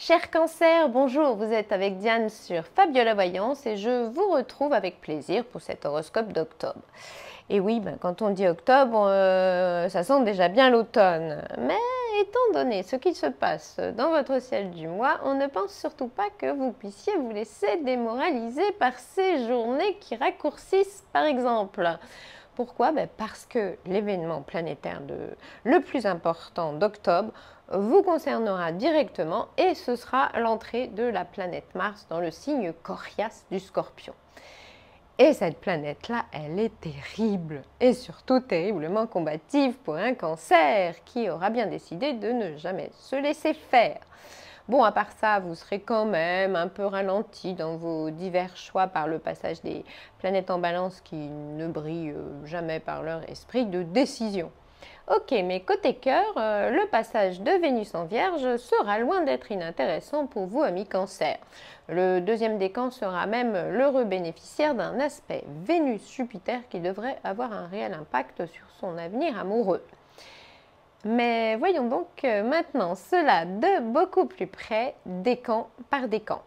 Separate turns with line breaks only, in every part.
Cher Cancer, bonjour, vous êtes avec Diane sur Fabiola Voyance et je vous retrouve avec plaisir pour cet horoscope d'octobre. Et oui, quand on dit octobre, ça sent déjà bien l'automne. Mais étant donné ce qui se passe dans votre ciel du mois, on ne pense surtout pas que vous puissiez vous laisser démoraliser par ces journées qui raccourcissent par exemple. Pourquoi? Parce que l'événement planétaire le plus important d'octobre vous concernera directement et ce sera l'entrée de la planète Mars dans le signe Coriace du Scorpion. Et cette planète-là, elle est terrible et surtout terriblement combative pour un Cancer qui aura bien décidé de ne jamais se laisser faire. Bon, à part ça, vous serez quand même un peu ralenti dans vos divers choix par le passage des planètes en balance qui ne brillent jamais par leur esprit de décision. Ok, mais côté cœur, le passage de Vénus en Vierge sera loin d'être inintéressant pour vous, amis Cancer. Le deuxième décan sera même l'heureux bénéficiaire d'un aspect Vénus-Jupiter qui devrait avoir un réel impact sur son avenir amoureux. Mais voyons donc maintenant cela de beaucoup plus près, décan par décan.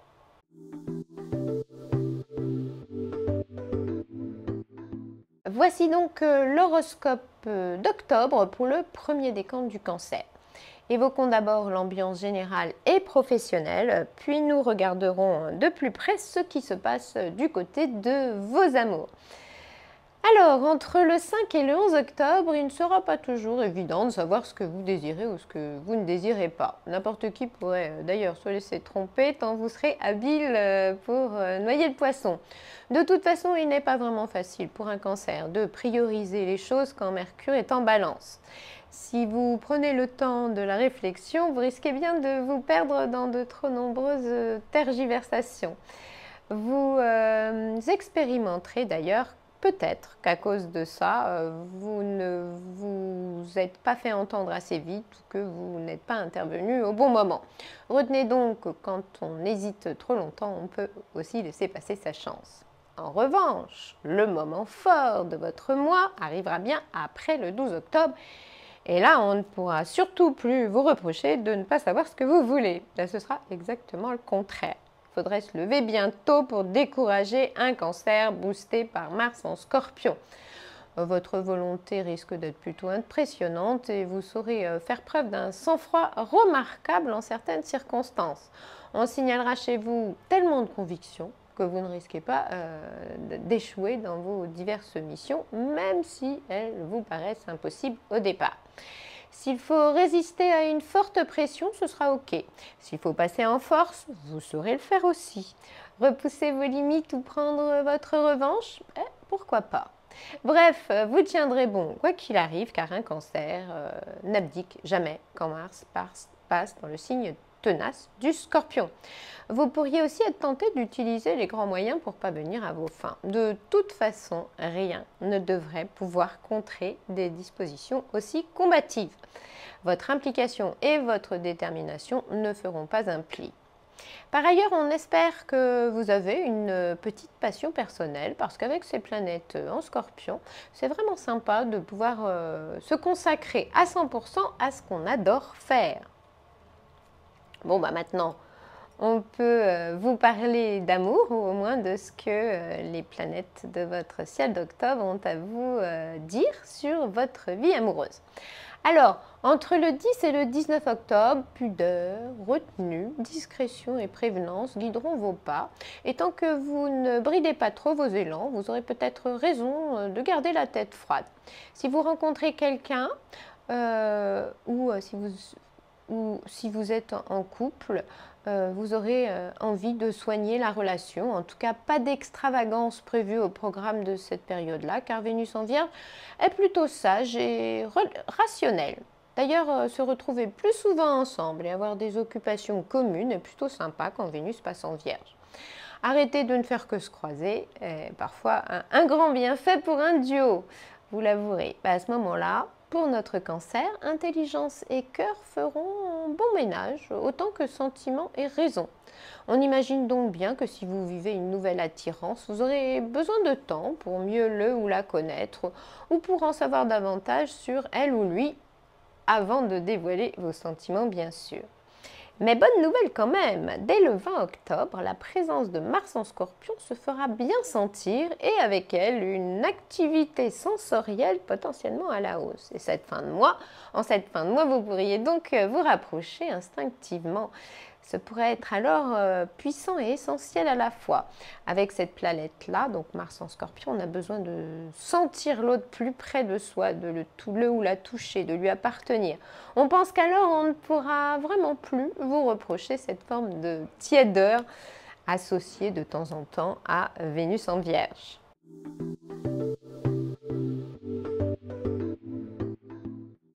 Voici donc l'horoscope d'octobre pour le premier décan du Cancer. Évoquons d'abord l'ambiance générale et professionnelle, puis nous regarderons de plus près ce qui se passe du côté de vos amours. Alors, entre le 5 et le 11 octobre, il ne sera pas toujours évident de savoir ce que vous désirez ou ce que vous ne désirez pas. N'importe qui pourrait d'ailleurs se laisser tromper tant vous serez habile pour noyer le poisson. De toute façon, il n'est pas vraiment facile pour un Cancer de prioriser les choses quand Mercure est en balance. Si vous prenez le temps de la réflexion, vous risquez bien de vous perdre dans de trop nombreuses tergiversations. Vous expérimenterez d'ailleurs peut-être qu'à cause de ça, vous ne vous êtes pas fait entendre assez vite ou que vous n'êtes pas intervenu au bon moment. Retenez donc que quand on hésite trop longtemps, on peut aussi laisser passer sa chance. En revanche, le moment fort de votre mois arrivera bien après le 12 octobre. Et là, on ne pourra surtout plus vous reprocher de ne pas savoir ce que vous voulez. Là, ce sera exactement le contraire. Il faudrait se lever bientôt pour décourager un Cancer boosté par Mars en Scorpion. Votre volonté risque d'être plutôt impressionnante et vous saurez faire preuve d'un sang-froid remarquable en certaines circonstances. On signalera chez vous tellement de conviction que vous ne risquez pas d'échouer dans vos diverses missions, même si elles vous paraissent impossibles au départ. S'il faut résister à une forte pression, ce sera ok. S'il faut passer en force, vous saurez le faire aussi. Repousser vos limites ou prendre votre revanche, pourquoi pas. Bref, vous tiendrez bon, quoi qu'il arrive, car un Cancer n'abdique jamais quand Mars passe dans le signe tenace du Scorpion. Vous pourriez aussi être tenté d'utiliser les grands moyens pour parvenir à vos fins. De toute façon, rien ne devrait pouvoir contrer des dispositions aussi combatives. Votre implication et votre détermination ne feront pas un pli. Par ailleurs, on espère que vous avez une petite passion personnelle parce qu'avec ces planètes en Scorpion, c'est vraiment sympa de pouvoir se consacrer à 100% à ce qu'on adore faire. Bon, maintenant, on peut vous parler d'amour ou au moins de ce que les planètes de votre ciel d'octobre ont à vous dire sur votre vie amoureuse. Alors, entre le 10 et le 19 octobre, pudeur, retenue, discrétion et prévenance guideront vos pas. Et tant que vous ne bridez pas trop vos élans, vous aurez peut-être raison de garder la tête froide. Si vous rencontrez quelqu'un ou si vous êtes en couple, vous aurez envie de soigner la relation. En tout cas, pas d'extravagance prévue au programme de cette période-là, car Vénus en Vierge est plutôt sage et rationnelle. D'ailleurs, se retrouver plus souvent ensemble et avoir des occupations communes est plutôt sympa quand Vénus passe en Vierge. Arrêtez de ne faire que se croiser, parfois un grand bienfait pour un duo, vous l'avouerez. À ce moment-là, pour notre Cancer, intelligence et cœur feront bon ménage, autant que sentiment et raison. On imagine donc bien que si vous vivez une nouvelle attirance, vous aurez besoin de temps pour mieux le ou la connaître, ou pour en savoir davantage sur elle ou lui, avant de dévoiler vos sentiments bien sûr. Mais bonne nouvelle quand même, dès le 20 octobre, la présence de Mars en Scorpion se fera bien sentir et avec elle une activité sensorielle potentiellement à la hausse. Et en cette fin de mois, vous pourriez donc vous rapprocher instinctivement. Ce pourrait être alors puissant et essentiel à la fois. Avec cette planète-là, donc Mars en Scorpion, on a besoin de sentir l'autre plus près de soi, de le ou la toucher, de lui appartenir. On pense qu'alors on ne pourra vraiment plus vous reprocher cette forme de tiédeur associée de temps en temps à Vénus en Vierge.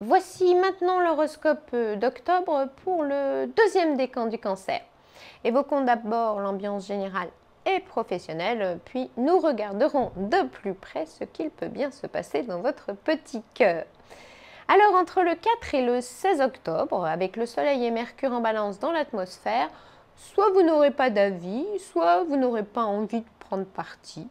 Voici maintenant l'horoscope d'octobre pour le deuxième décan du Cancer. Évoquons d'abord l'ambiance générale et professionnelle, puis nous regarderons de plus près ce qu'il peut bien se passer dans votre petit cœur. Alors entre le 4 et le 16 octobre, avec le Soleil et Mercure en balance dans l'atmosphère, soit vous n'aurez pas d'avis, soit vous n'aurez pas envie de prendre parti.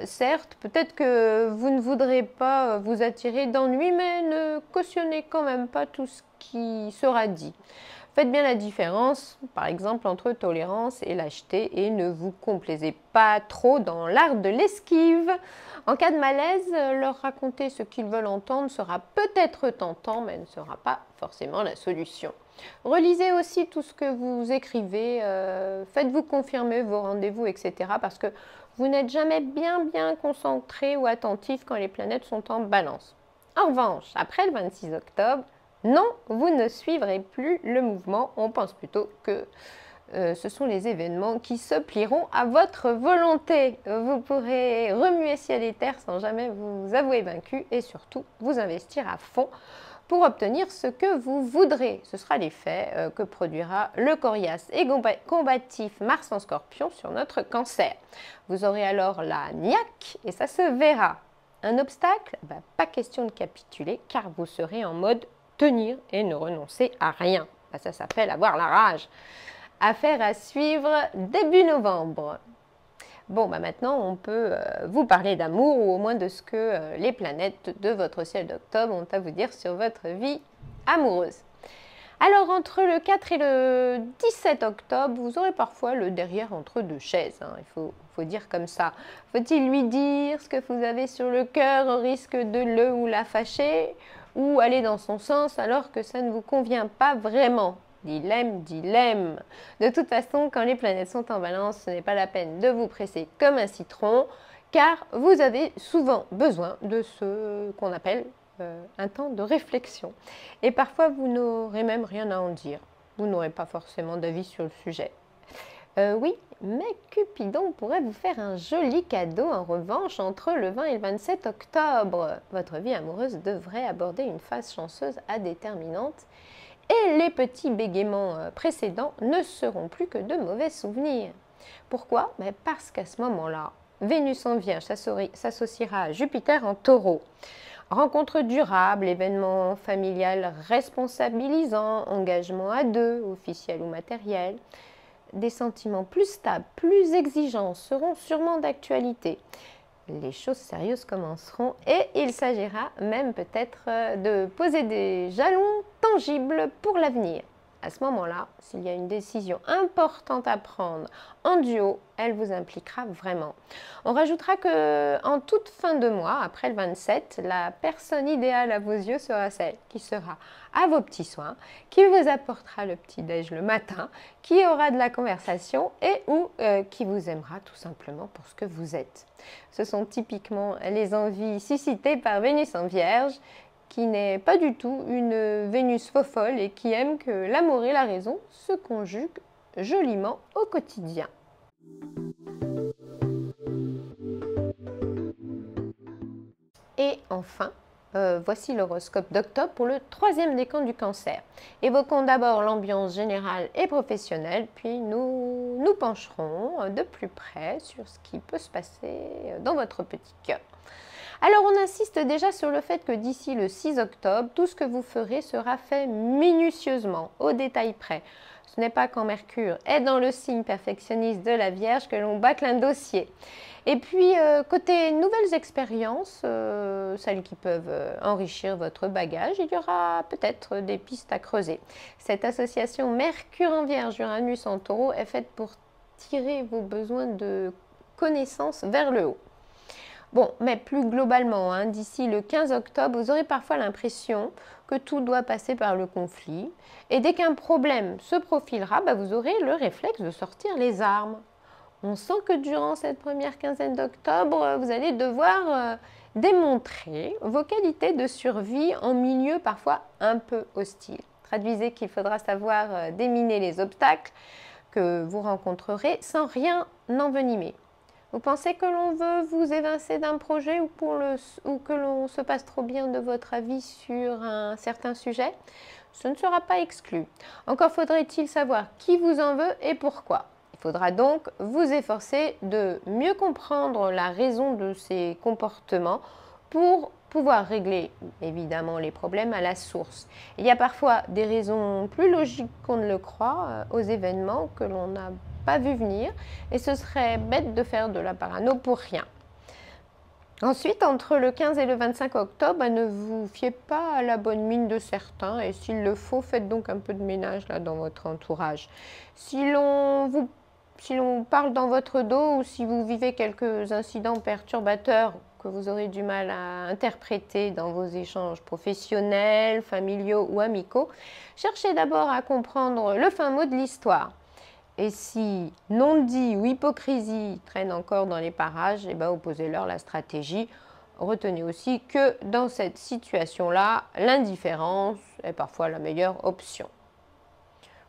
Certes, peut-être que vous ne voudrez pas vous attirer d'ennui, mais ne cautionnez quand même pas tout ce qui sera dit. Faites bien la différence, par exemple, entre tolérance et lâcheté et ne vous complaisez pas trop dans l'art de l'esquive. En cas de malaise, leur raconter ce qu'ils veulent entendre sera peut-être tentant, mais ne sera pas forcément la solution. Relisez aussi tout ce que vous écrivez, faites-vous confirmer vos rendez-vous, etc. parce que vous n'êtes jamais bien concentré ou attentif quand les planètes sont en balance. En revanche, après le 26 octobre, non, vous ne suivrez plus le mouvement. On pense plutôt que ce sont les événements qui se plieront à votre volonté. Vous pourrez remuer ciel et terre sans jamais vous avouer vaincu et surtout vous investir à fond pour obtenir ce que vous voudrez. Ce sera l'effet que produira le coriace et combatif Mars en Scorpion sur notre Cancer. Vous aurez alors la niaque et ça se verra. Un obstacle? Pas question de capituler car vous serez en mode tenir et ne renoncer à rien. Ça s'appelle avoir la rage. Affaire à suivre début novembre. Bon, maintenant, on peut vous parler d'amour ou au moins de ce que les planètes de votre ciel d'octobre ont à vous dire sur votre vie amoureuse. Alors, entre le 4 et le 17 octobre, vous aurez parfois le derrière entre deux chaises. Il faut dire comme ça. Faut-il lui dire ce que vous avez sur le cœur au risque de le ou la fâcher ou aller dans son sens alors que ça ne vous convient pas vraiment? Dilemme. De toute façon, quand les planètes sont en balance, ce n'est pas la peine de vous presser comme un citron, car vous avez souvent besoin de ce qu'on appelle un temps de réflexion. Et parfois, vous n'aurez même rien à en dire. Vous n'aurez pas forcément d'avis sur le sujet. Oui, mais Cupidon pourrait vous faire un joli cadeau en revanche entre le 20 et le 27 octobre. Votre vie amoureuse devrait aborder une phase chanceuse à déterminante. Et les petits bégaiements précédents ne seront plus que de mauvais souvenirs. Pourquoi? Parce qu'à ce moment-là, Vénus en Vierge s'associera à Jupiter en Taureau. Rencontre durable, événement familial responsabilisant, engagement à deux, officiel ou matériel. Des sentiments plus stables, plus exigeants seront sûrement d'actualité. Les choses sérieuses commenceront et il s'agira même peut-être de poser des jalons tangibles pour l'avenir. À ce moment-là, s'il y a une décision importante à prendre en duo, elle vous impliquera vraiment. On rajoutera qu'en toute fin de mois, après le 27, la personne idéale à vos yeux sera celle qui sera à vos petits soins, qui vous apportera le petit-déj le matin, qui aura de la conversation et ou qui vous aimera tout simplement pour ce que vous êtes. Ce sont typiquement les envies suscitées par Vénus en Vierge, qui n'est pas du tout une Vénus fofolle et qui aime que l'amour et la raison se conjuguent joliment au quotidien. Et enfin, voici l'horoscope d'octobre pour le troisième décan du Cancer. Évoquons d'abord l'ambiance générale et professionnelle, puis nous nous pencherons de plus près sur ce qui peut se passer dans votre petit cœur. Alors on insiste déjà sur le fait que d'ici le 6 octobre, tout ce que vous ferez sera fait minutieusement, au détail près. Ce n'est pas quand Mercure est dans le signe perfectionniste de la Vierge que l'on bâcle un dossier. Et puis, côté nouvelles expériences, celles qui peuvent enrichir votre bagage, il y aura peut-être des pistes à creuser. Cette association Mercure en Vierge, Uranus en Taureau est faite pour tirer vos besoins de connaissances vers le haut. Bon, mais plus globalement, d'ici le 15 octobre, vous aurez parfois l'impression que tout doit passer par le conflit. Et dès qu'un problème se profilera, vous aurez le réflexe de sortir les armes. On sent que durant cette première quinzaine d'octobre, vous allez devoir démontrer vos qualités de survie en milieu parfois un peu hostile. Traduisez qu'il faudra savoir déminer les obstacles que vous rencontrerez sans rien envenimer. Vous pensez que l'on veut vous évincer d'un projet ou que l'on se passe trop bien de votre avis sur un certain sujet? Ce ne sera pas exclu. Encore faudrait-il savoir qui vous en veut et pourquoi. Il faudra donc vous efforcer de mieux comprendre la raison de ces comportements pour pouvoir régler évidemment les problèmes à la source. Il y a parfois des raisons plus logiques qu'on ne le croit aux événements que l'on n'a pas vu venir et ce serait bête de faire de la parano pour rien. Ensuite, entre le 15 et le 25 octobre, ne vous fiez pas à la bonne mine de certains et s'il le faut, faites donc un peu de ménage là dans votre entourage. Si l'on parle dans votre dos ou si vous vivez quelques incidents perturbateurs que vous aurez du mal à interpréter dans vos échanges professionnels, familiaux ou amicaux, cherchez d'abord à comprendre le fin mot de l'histoire. Et si non-dit ou hypocrisie traîne encore dans les parages, opposez-leur la stratégie. Retenez aussi que dans cette situation-là, l'indifférence est parfois la meilleure option.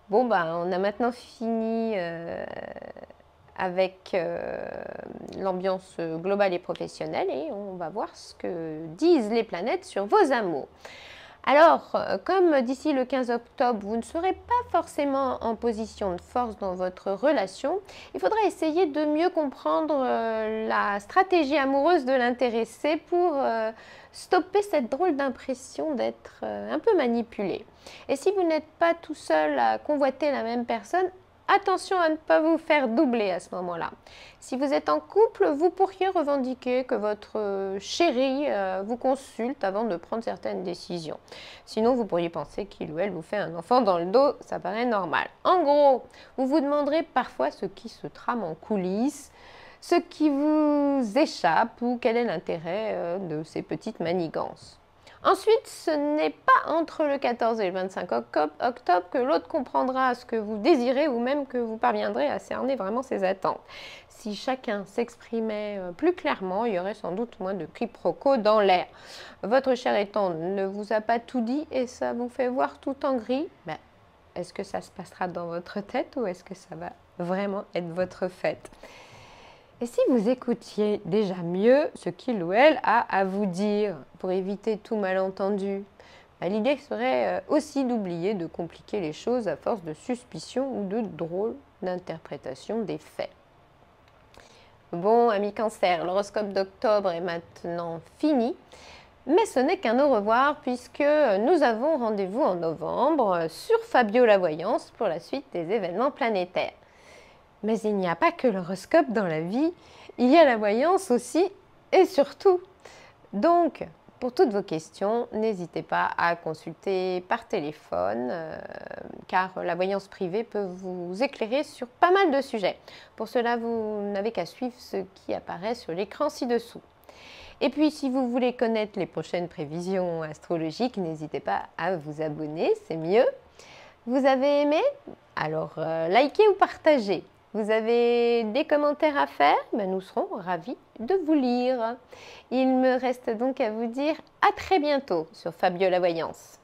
Bon, on a maintenant fini avec l'ambiance globale et professionnelle et on va voir ce que disent les planètes sur vos amours. Alors, comme d'ici le 15 octobre, vous ne serez pas forcément en position de force dans votre relation, il faudra essayer de mieux comprendre la stratégie amoureuse de l'intéressé pour stopper cette drôle d'impression d'être un peu manipulé. Et si vous n'êtes pas tout seul à convoiter la même personne, attention à ne pas vous faire doubler à ce moment-là. Si vous êtes en couple, vous pourriez revendiquer que votre chéri vous consulte avant de prendre certaines décisions. Sinon, vous pourriez penser qu'il ou elle vous fait un enfant dans le dos, ça paraît normal. En gros, vous vous demanderez parfois ce qui se trame en coulisses, ce qui vous échappe ou quel est l'intérêt de ces petites manigances. Ensuite, ce n'est pas entre le 14 et le 25 octobre que l'autre comprendra ce que vous désirez ou même que vous parviendrez à cerner vraiment ses attentes. Si chacun s'exprimait plus clairement, il y aurait sans doute moins de quiproquos dans l'air. Votre cher et tendre ne vous a pas tout dit et ça vous fait voir tout en gris. Est-ce que ça se passera dans votre tête ou est-ce que ça va vraiment être votre fête ? Et si vous écoutiez déjà mieux ce qu'il ou elle a à vous dire pour éviter tout malentendu? L'idée serait aussi d'oublier de compliquer les choses à force de suspicion ou de drôles d'interprétation des faits. Bon, amis Cancer, l'horoscope d'octobre est maintenant fini, mais ce n'est qu'un au revoir puisque nous avons rendez-vous en novembre sur Fabio la Voyance pour la suite des événements planétaires. Mais il n'y a pas que l'horoscope dans la vie, il y a la voyance aussi et surtout. Donc, pour toutes vos questions, n'hésitez pas à consulter par téléphone car la voyance privée peut vous éclairer sur pas mal de sujets. Pour cela, vous n'avez qu'à suivre ce qui apparaît sur l'écran ci-dessous. Et puis, si vous voulez connaître les prochaines prévisions astrologiques, n'hésitez pas à vous abonner, c'est mieux. Vous avez aimé? Alors, likez ou partagez. Vous avez des commentaires à faire? Nous serons ravis de vous lire. Il me reste donc à vous dire à très bientôt sur Fabio la Voyance.